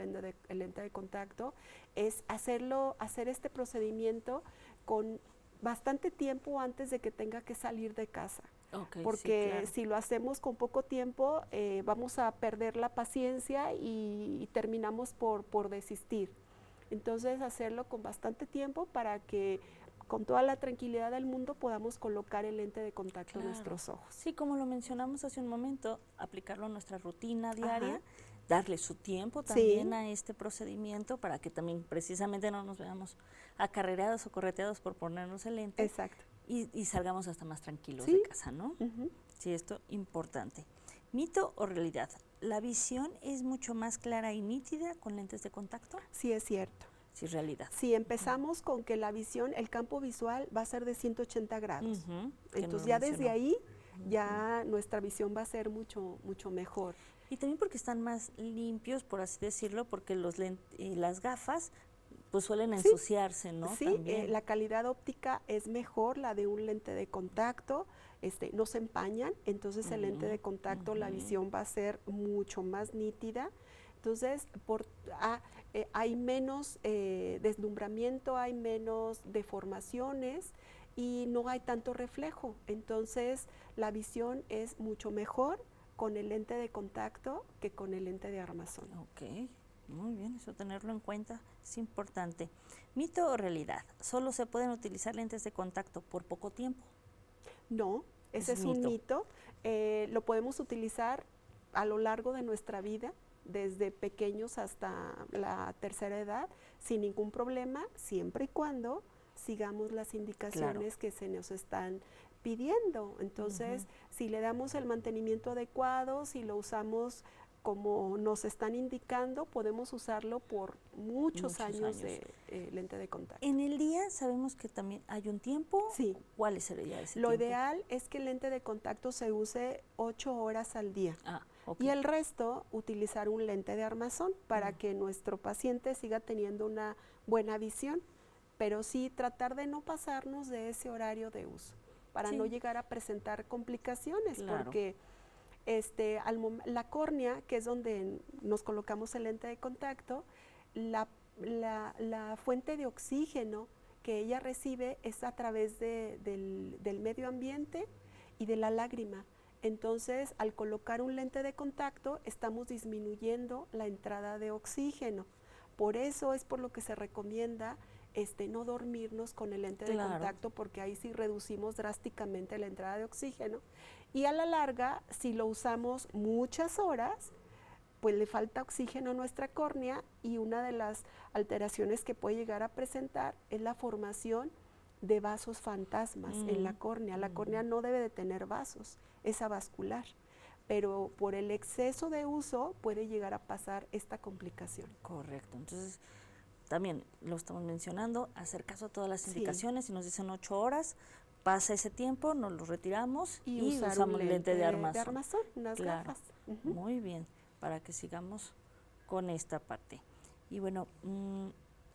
lente de contacto, es hacer este procedimiento con bastante tiempo antes de que tenga que salir de casa. Porque si lo hacemos con poco tiempo, vamos a perder la paciencia y terminamos por desistir. Entonces, hacerlo con bastante tiempo para que con toda la tranquilidad del mundo podamos colocar el lente de contacto en nuestros ojos. Sí, como lo mencionamos hace un momento, aplicarlo en nuestra rutina diaria, darle su tiempo también a este procedimiento para que también precisamente no nos veamos acarreados o correteados por ponernos el lente. Exacto. Y salgamos hasta más tranquilos de casa, ¿no? Sí, esto importante. ¿Mito o realidad? ¿La visión es mucho más clara y nítida con lentes de contacto? Sí, es cierto. Sí, realidad. Si empezamos con que la visión, el campo visual va a ser de 180 grados. Entonces ya desde ahí, ya nuestra visión va a ser mucho mejor. Y también porque están más limpios, por así decirlo, porque las gafas pues suelen ensuciarse, ¿no? Sí, la calidad óptica es mejor, la de un lente de contacto, no se empañan, entonces el lente de contacto, la visión va a ser mucho más nítida. Entonces, hay menos deslumbramiento, hay menos deformaciones y no hay tanto reflejo. Entonces, la visión es mucho mejor con el lente de contacto que con el lente de armazón. Ok, muy bien, eso tenerlo en cuenta es importante. ¿Mito o realidad? ¿Solo se pueden utilizar lentes de contacto por poco tiempo? No, ese es un mito. Lo podemos utilizar a lo largo de nuestra vida, desde pequeños hasta la tercera edad, sin ningún problema, siempre y cuando sigamos las indicaciones que se nos están pidiendo. Entonces, si le damos el mantenimiento adecuado, si lo usamos como nos están indicando, podemos usarlo por muchos años de lente de contacto. En el día sabemos que también hay un tiempo. Sí. ¿Cuál sería ese Lo tiempo? ideal es que el lente de contacto se use 8 horas al día. Okay. Y el resto, utilizar un lente de armazón para que nuestro paciente siga teniendo una buena visión, pero sí tratar de no pasarnos de ese horario de uso, para no llegar a presentar complicaciones, porque La córnea, que es donde nos colocamos el lente de contacto, la fuente de oxígeno que ella recibe es a través del medio ambiente y de la lágrima. Entonces, al colocar un lente de contacto, estamos disminuyendo la entrada de oxígeno. Por eso es por lo que se recomienda no dormirnos con el lente de contacto, porque ahí sí reducimos drásticamente la entrada de oxígeno. Y a la larga, si lo usamos muchas horas, pues le falta oxígeno a nuestra córnea, y una de las alteraciones que puede llegar a presentar es la formación de vasos fantasmas en la córnea. La córnea no debe de tener vasos, es avascular, pero por el exceso de uso puede llegar a pasar esta complicación. Correcto, entonces también lo estamos mencionando, hacer caso a todas las indicaciones. Si nos dicen 8 horas, pasa ese tiempo, nos lo retiramos y usamos el lente de armazón. Unas gafas. Muy bien, para que sigamos con esta parte. Y bueno,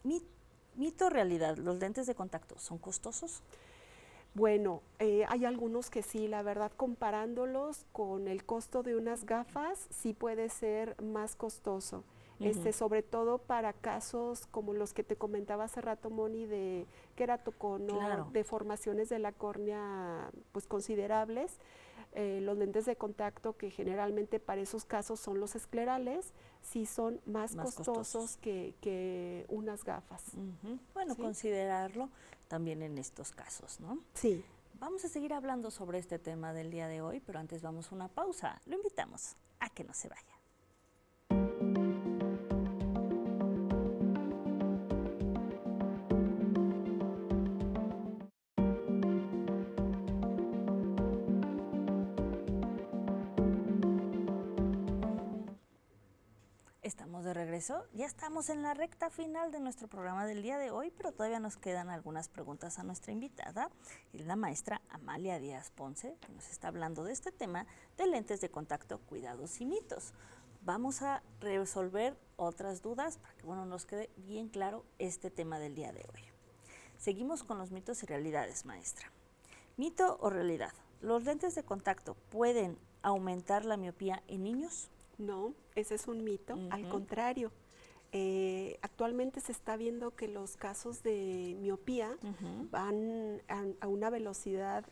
mito o realidad, ¿los lentes de contacto son costosos? Bueno, hay algunos que sí, la verdad, comparándolos con el costo de unas gafas, sí puede ser más costoso. Sobre todo para casos como los que te comentaba hace rato, Moni, de queratocono, deformaciones de la córnea pues considerables. Los lentes de contacto, que generalmente para esos casos son los esclerales, sí son más costosos que unas gafas. Bueno, considerarlo también en estos casos, ¿no? Sí. Vamos a seguir hablando sobre este tema del día de hoy, pero antes vamos a una pausa. Lo invitamos a que no se vaya. Estamos de regreso, ya estamos en la recta final de nuestro programa del día de hoy, pero todavía nos quedan algunas preguntas a nuestra invitada, es la maestra Amalia Díaz Ponce, que nos está hablando de este tema de lentes de contacto, cuidados y mitos. Vamos a resolver otras dudas para que nos quede bien claro este tema del día de hoy. Seguimos con los mitos y realidades, maestra. ¿Mito o realidad? ¿Los lentes de contacto pueden aumentar la miopía en niños? No, ese es un mito, al contrario. Actualmente se está viendo que los casos de miopía van a una velocidad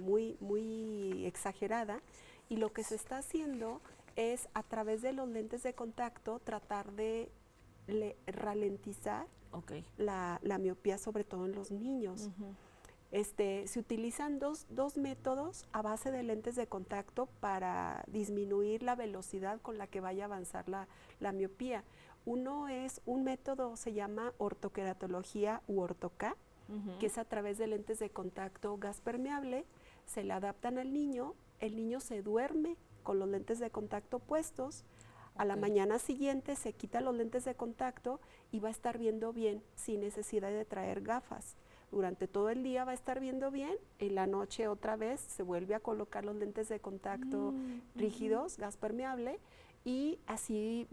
muy exagerada, y lo que se está haciendo es, a través de los lentes de contacto, tratar de ralentizar la miopía, sobre todo en los niños. Se utilizan dos métodos a base de lentes de contacto para disminuir la velocidad con la que vaya a avanzar la miopía. Un método se llama ortoqueratología u orto-K, que es a través de lentes de contacto gas permeable. Se le adaptan al niño, el niño se duerme con los lentes de contacto puestos. A la mañana siguiente se quita los lentes de contacto y va a estar viendo bien sin necesidad de traer gafas. Durante todo el día va a estar viendo bien, en la noche otra vez se vuelve a colocar los lentes de contacto rígidos, gas permeable, y así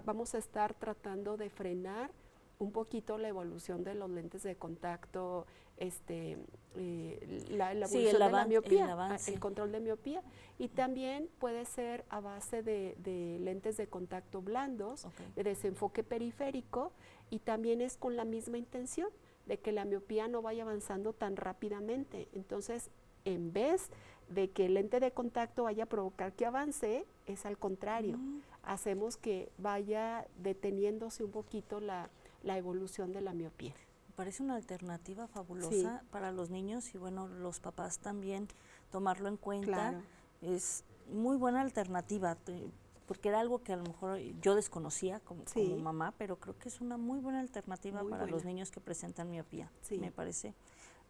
vamos a estar tratando de frenar un poquito la evolución de los lentes de contacto, la evolución de la miopía, el control de miopía. Y también puede ser a base de lentes de contacto blandos, de desenfoque periférico, y también es con la misma intención de que la miopía no vaya avanzando tan rápidamente. Entonces, en vez de que el lente de contacto vaya a provocar que avance, es al contrario. Hacemos que vaya deteniéndose un poquito la evolución de la miopía. Me parece una alternativa fabulosa para los niños, y los papás también tomarlo en cuenta. Claro. Es muy buena alternativa, porque era algo que a lo mejor yo desconocía como mamá, pero creo que es una muy buena alternativa para los niños que presentan miopía. Me parece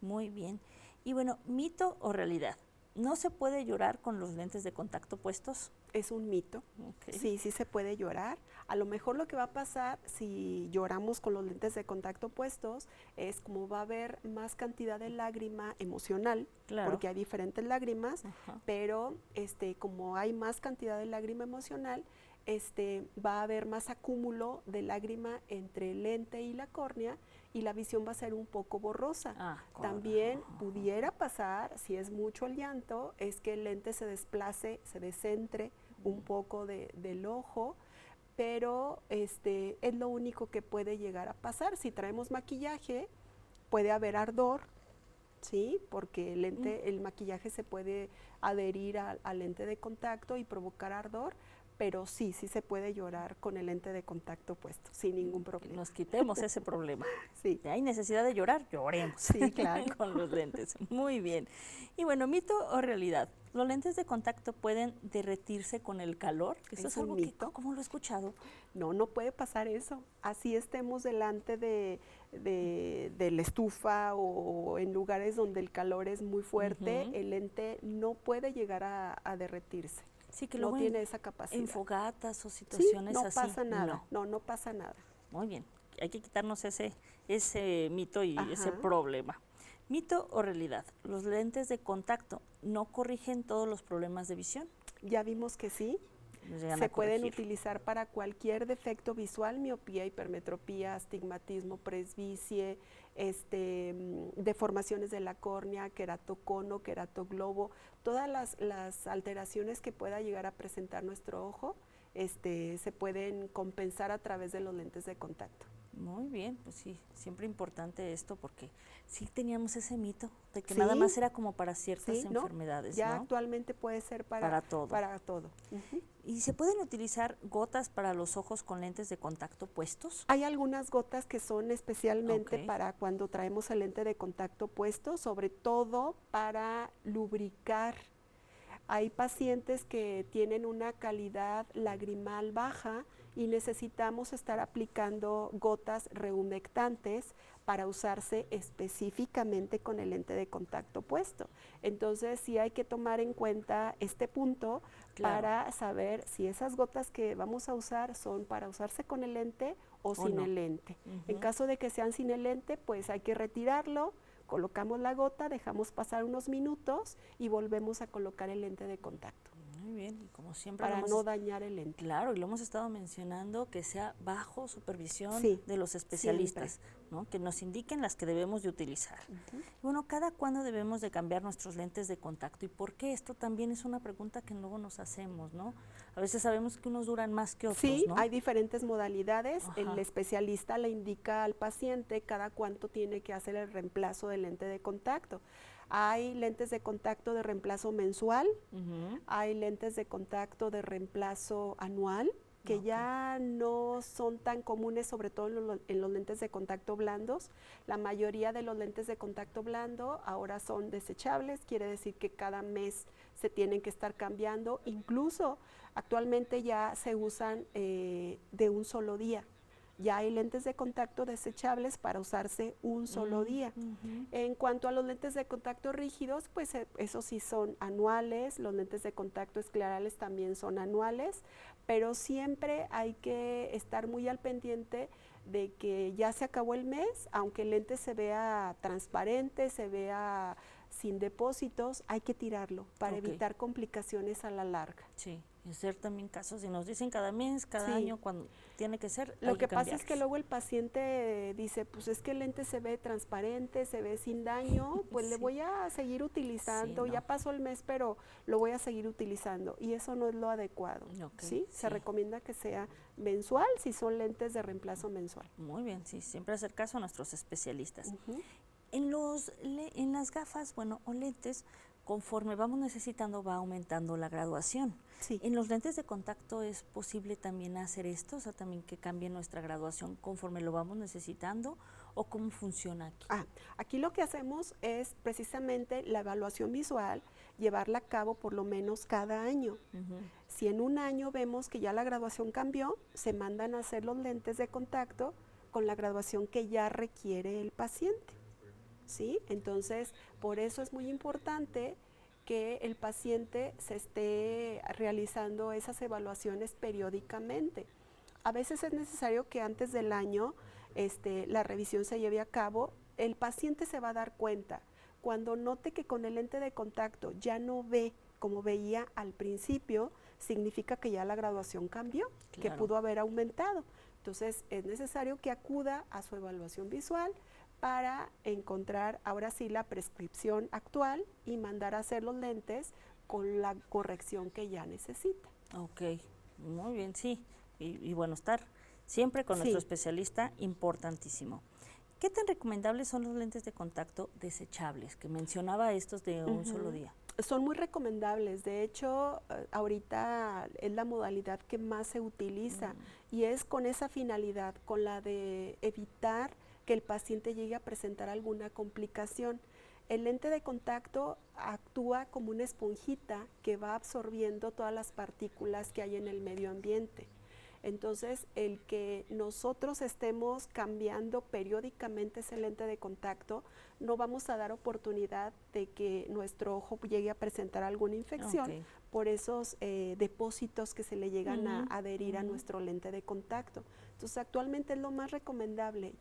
muy bien. Y ¿mito o realidad? ¿No se puede llorar con los lentes de contacto puestos? Es un mito. Sí se puede llorar. A lo mejor lo que va a pasar si lloramos con los lentes de contacto puestos es, como va a haber más cantidad de lágrima emocional, porque hay diferentes lágrimas, pero como hay más cantidad de lágrima emocional, va a haber más acúmulo de lágrima entre el lente y la córnea y la visión va a ser un poco borrosa. También pudiera pasar, si es mucho el llanto, es que el lente se desplace, se descentre un poco del ojo, pero es lo único que puede llegar a pasar. Si traemos maquillaje, puede haber ardor, ¿sí? Porque el maquillaje se puede adherir al lente de contacto y provocar ardor, pero sí se puede llorar con el lente de contacto puesto, sin ningún problema. Nos quitemos ese problema. Sí. Si hay necesidad de llorar, lloremos. Sí, claro. Con los lentes. Muy bien. Y bueno, ¿mito o realidad? ¿Los lentes de contacto pueden derretirse con el calor? Eso es un algo mito. ¿cómo lo he escuchado? No puede pasar eso. Así estemos delante de la estufa o en lugares donde el calor es muy fuerte, el lente no puede llegar a derretirse. Sí, que no luego tiene esa capacidad. En fogatas o situaciones así. No pasa nada. No pasa nada. Muy bien. Hay que quitarnos ese mito y ese problema. ¿Mito o realidad? ¿Los lentes de contacto no corrigen todos los problemas de visión? Ya vimos que sí. Se pueden utilizar para cualquier defecto visual, miopía, hipermetropía, astigmatismo, presbicie, deformaciones de la córnea, queratocono, queratoglobo, todas las alteraciones que pueda llegar a presentar nuestro ojo, se pueden compensar a través de los lentes de contacto. Muy bien, pues sí, siempre importante esto porque sí teníamos ese mito de que nada más era como para ciertas enfermedades, ya ¿no? actualmente puede ser para todo. ¿Y se pueden utilizar gotas para los ojos con lentes de contacto puestos? Hay algunas gotas que son especialmente para cuando traemos el lente de contacto puesto, sobre todo para lubricar. Hay pacientes que tienen una calidad lagrimal baja y necesitamos estar aplicando gotas rehumectantes para usarse específicamente con el lente de contacto puesto. Entonces sí hay que tomar en cuenta este punto para saber si esas gotas que vamos a usar son para usarse con el lente o sin el lente. En caso de que sean sin el lente, pues hay que retirarlo, colocamos la gota, dejamos pasar unos minutos y volvemos a colocar el lente de contacto. Muy bien, y como siempre para no dañar el lente. Claro, y lo hemos estado mencionando, que sea bajo supervisión de los especialistas, ¿no? Que nos indiquen las que debemos de utilizar. Bueno, ¿cada cuándo debemos de cambiar nuestros lentes de contacto? ¿Y por qué? Esto también es una pregunta que luego nos hacemos, ¿no? A veces sabemos que unos duran más que otros, ¿no? Hay diferentes modalidades. El especialista le indica al paciente cada cuánto tiene que hacer el reemplazo del lente de contacto. Hay lentes de contacto de reemplazo mensual, hay lentes de contacto de reemplazo anual, que ya no son tan comunes, sobre todo en los lentes de contacto blandos. La mayoría de los lentes de contacto blando ahora son desechables, quiere decir que cada mes se tienen que estar cambiando. Incluso actualmente ya se usan de un solo día. Ya hay lentes de contacto desechables para usarse un solo día. En cuanto a los lentes de contacto rígidos, pues esos sí son anuales, los lentes de contacto esclerales también son anuales, pero siempre hay que estar muy al pendiente de que ya se acabó el mes, aunque el lente se vea transparente, se vea sin depósitos, hay que tirarlo para evitar complicaciones a la larga. Sí, y hacer también casos, si nos dicen cada mes, cada año, cuando tiene que ser, Lo que pasa es que luego el paciente dice, pues es que el lente se ve transparente, se ve sin daño, pues le voy a seguir utilizando, ya pasó el mes, pero lo voy a seguir utilizando, y eso no es lo adecuado, Se recomienda que sea mensual si son lentes de reemplazo mensual. Muy bien, sí, siempre hacer caso a nuestros especialistas. En las gafas, o lentes, conforme vamos necesitando va aumentando la graduación. En los lentes de contacto es posible también hacer esto, o sea, también que cambie nuestra graduación conforme lo vamos necesitando, o cómo funciona aquí. Aquí lo que hacemos es precisamente la evaluación visual, llevarla a cabo por lo menos cada año. Si en un año vemos que ya la graduación cambió, se mandan a hacer los lentes de contacto con la graduación que ya requiere el paciente. ¿Sí? Entonces, por eso es muy importante que el paciente se esté realizando esas evaluaciones periódicamente. A veces es necesario que antes del año la revisión se lleve a cabo. El paciente se va a dar cuenta. Cuando note que con el lente de contacto ya no ve como veía al principio, significa que ya la graduación cambió, que Claro. pudo haber aumentado. Entonces es necesario que acuda a su evaluación visual para encontrar ahora sí la prescripción actual y mandar a hacer los lentes con la corrección que ya necesita. Ok, muy bien, sí. Y bueno, estar siempre con Sí. nuestro especialista, importantísimo. ¿Qué tan recomendables son los lentes de contacto desechables? Que mencionaba estos de un solo día. Son muy recomendables, de hecho, ahorita es la modalidad que más se utiliza y es con esa finalidad, con la de evitar que el paciente llegue a presentar alguna complicación. El lente de contacto actúa como una esponjita que va absorbiendo todas las partículas que hay en el medio ambiente. Entonces, el que nosotros estemos cambiando periódicamente ese lente de contacto, no vamos a dar oportunidad de que nuestro ojo llegue a presentar alguna infección Ok. por esos depósitos que se le llegan a adherir a nuestro lente de contacto. Entonces, actualmente es lo más recomendable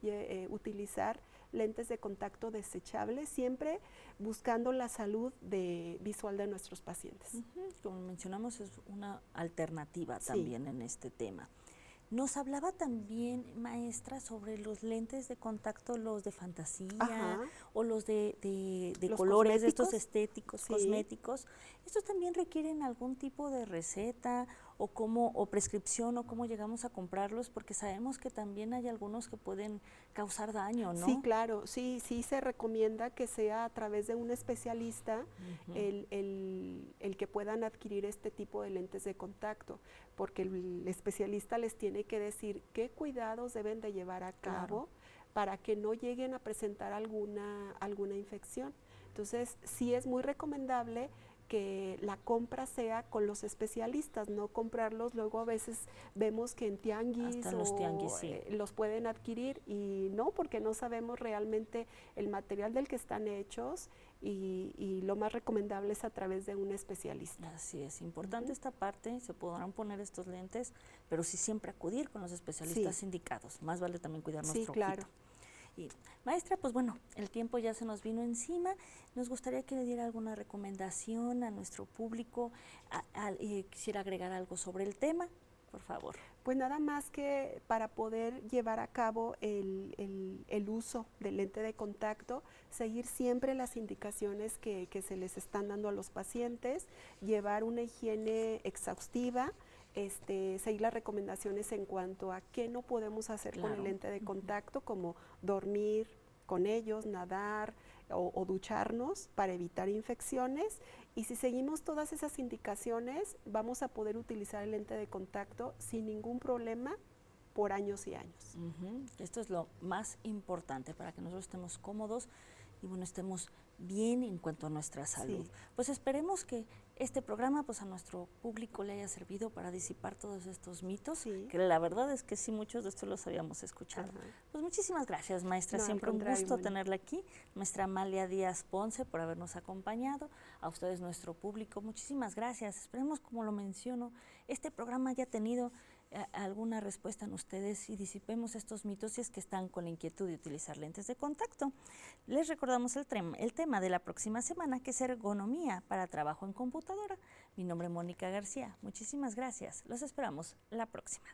utilizar lentes de contacto desechables, siempre buscando la salud visual de nuestros pacientes. Como mencionamos, es una alternativa Sí. también en este tema. Nos hablaba también, maestra, sobre los lentes de contacto, los de fantasía Ajá. o los de ¿Los colores, de estos cosméticos? estéticos, Sí. cosméticos. ¿Estos también requieren algún tipo de receta o prescripción o cómo llegamos a comprarlos? Porque sabemos que también hay algunos que pueden causar daño, ¿no? Sí, claro, sí se recomienda que sea a través de un especialista el que puedan adquirir este tipo de lentes de contacto, porque el especialista les tiene que decir qué cuidados deben de llevar a cabo para que no lleguen a presentar alguna infección. Entonces, sí es muy recomendable que la compra sea con los especialistas, no comprarlos. Luego a veces vemos que en tianguis, Hasta en los tianguis, sí. los pueden adquirir y no, porque no sabemos realmente el material del que están hechos y lo más recomendable es a través de un especialista. Así es, importante esta parte, se podrán poner estos lentes, pero sí siempre acudir con los especialistas indicados. Más vale también cuidar nuestro claro. ojito. Y, maestra, pues bueno, el tiempo ya se nos vino encima. Nos gustaría que le diera alguna recomendación a nuestro público. Quisiera agregar algo sobre el tema, por favor. Pues nada más que para poder llevar a cabo el uso del lente de contacto, seguir siempre las indicaciones que se les están dando a los pacientes, llevar una higiene exhaustiva, seguir las recomendaciones en cuanto a qué no podemos hacer con el lente de contacto, como dormir con ellos, nadar o ducharnos para evitar infecciones. Y si seguimos todas esas indicaciones, vamos a poder utilizar el lente de contacto sin ningún problema por años y años. Esto es lo más importante para que nosotros estemos cómodos y bueno, estemos bien en cuanto a nuestra salud. Sí. Pues esperemos que este programa pues a nuestro público le haya servido para disipar todos estos mitos, Sí. que la verdad es que sí, muchos de estos los habíamos escuchado. Ajá. Pues muchísimas gracias, maestra, No, al siempre un contrario, gusto Moni. tenerla aquí, maestra Amalia Díaz Ponce, por habernos acompañado, a ustedes nuestro público, muchísimas gracias. Esperemos, como lo menciono, este programa haya tenido alguna respuesta en ustedes y disipemos estos mitos si es que están con la inquietud de utilizar lentes de contacto. Les recordamos el tema de la próxima semana, que es ergonomía para trabajo en computadora. Mi nombre es Mónica García. Muchísimas gracias. Los esperamos la próxima.